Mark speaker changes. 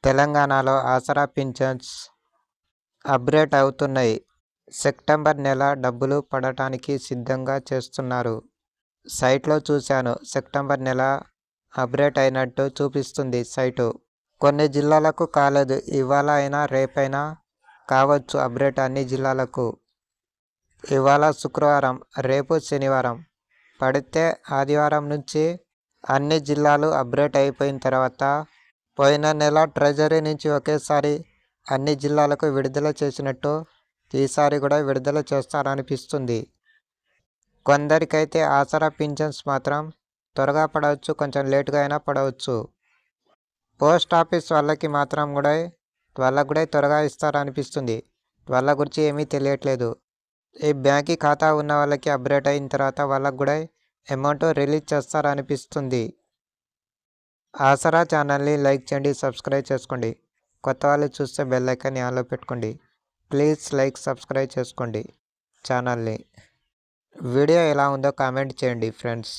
Speaker 1: తెలంగాణలో ఆసరా పింఛన్స్ అప్గ్రేడ్ అవుతున్నాయి. సెప్టెంబర్ నెల డబ్బులు పడటానికి సిద్ధంగా చేస్తున్నారు. సైట్లో చూశాను. సెప్టెంబర్ నెల అప్గ్రేడ్ అయినట్టు చూపిస్తుంది సైటు. కొన్ని జిల్లాలకు కాలేదు. ఇవాళ అయినా రేపైనా కావచ్చు అప్గ్రేడ్ అన్ని జిల్లాలకు. ఇవాళ శుక్రవారం, రేపు శనివారం. పడితే ఆదివారం నుంచి అన్ని జిల్లాలు అప్గ్రేడ్ అయిపోయిన తర్వాత పోయిన నెల ట్రెజరీ నుంచి ఒకేసారి అన్ని జిల్లాలకు విడుదల చేసినట్టు ఈసారి కూడా విడుదల చేస్తారనిపిస్తుంది. కొందరికైతే ఆసరా పింఛన్స్ మాత్రం త్వరగా పడవచ్చు, కొంచెం లేటుగా అయినా పడవచ్చు. పోస్ట్ ఆఫీస్ వాళ్ళకి మాత్రం వాళ్ళకు కూడా త్వరగా ఇస్తారనిపిస్తుంది. వాళ్ళ గురించి ఏమీ తెలియట్లేదు. ఈ బ్యాంక్ ఖాతా ఉన్న వాళ్ళకి అప్గ్రేడ్ అయిన తర్వాత వాళ్ళకు కూడా అమౌంట్ రిలీజ్ చేస్తారనిపిస్తుంది. ఆసరా ఛానల్ని లైక్ చేయండి, సబ్స్క్రైబ్ చేసుకోండి. కొత్త వాళ్ళు చూస్తే బెల్ ఐకాన్ని ఆన్లో పెట్టుకోండి. ప్లీజ్ లైక్, సబ్స్క్రైబ్ చేసుకోండి ఛానల్ని. వీడియో ఎలా ఉందో కామెంట్ చేయండి ఫ్రెండ్స్.